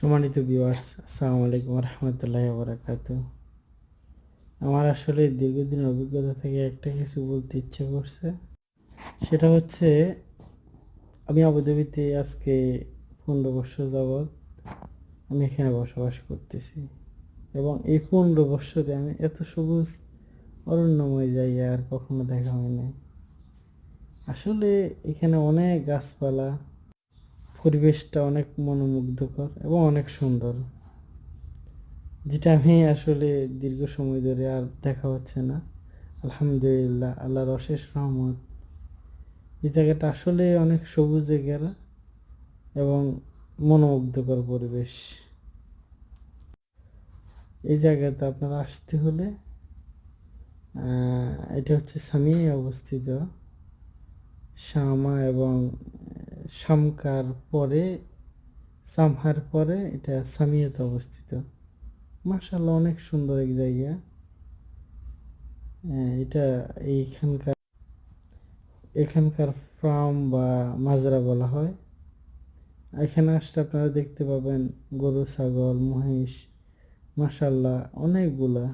সম্মানিত ভিউয়ার্স, আসসালামু আলাইকুম রহমতুল্লাহি বারাকাতু। আমার আসলে দীর্ঘদিন অভিজ্ঞতা থেকে একটা কিছু বলতে ইচ্ছে করছে। সেটা হচ্ছে, আমি আবুধাবিতে আজকে 15 বছর যাবৎ আমি এখানে বসবাস করতেছি, এবং এই 15 বছরে আমি এত সবুজ অরণ্যময় জায়গা আর কখনো দেখা হয় নাই। আসলে এখানে অনেক গাছপালা, পরিবেশটা অনেক মনোমুগ্ধকর এবং অনেক সুন্দর, যেটা আমি আসলে দীর্ঘ সময় ধরে আর দেখা হচ্ছে না। আলহামদুলিল্লাহ, আল্লাহর অশেষ রহমত। এই জায়গাটা আসলে অনেক সবুজে ঘেরা এবং মনোমুগ্ধকর পরিবেশ। এই জায়গাতে আপনারা আসতে হলে, এটা হচ্ছে সামিয়ায় অবস্থিত। শামা এবং শামকার পরে, সামহার পরে এটা সামিয়াতে অবস্থিত। মাশাআল্লাহ, অনেক সুন্দর এক জায়গা। এটা এইখানকার এখানকার ফার্ম বা মাজরা বলা হয়। এখানে আসলে আপনারা দেখতে পাবেন গরু, ছাগল, মহিষ, মাশাআল্লাহ অনেকগুলা।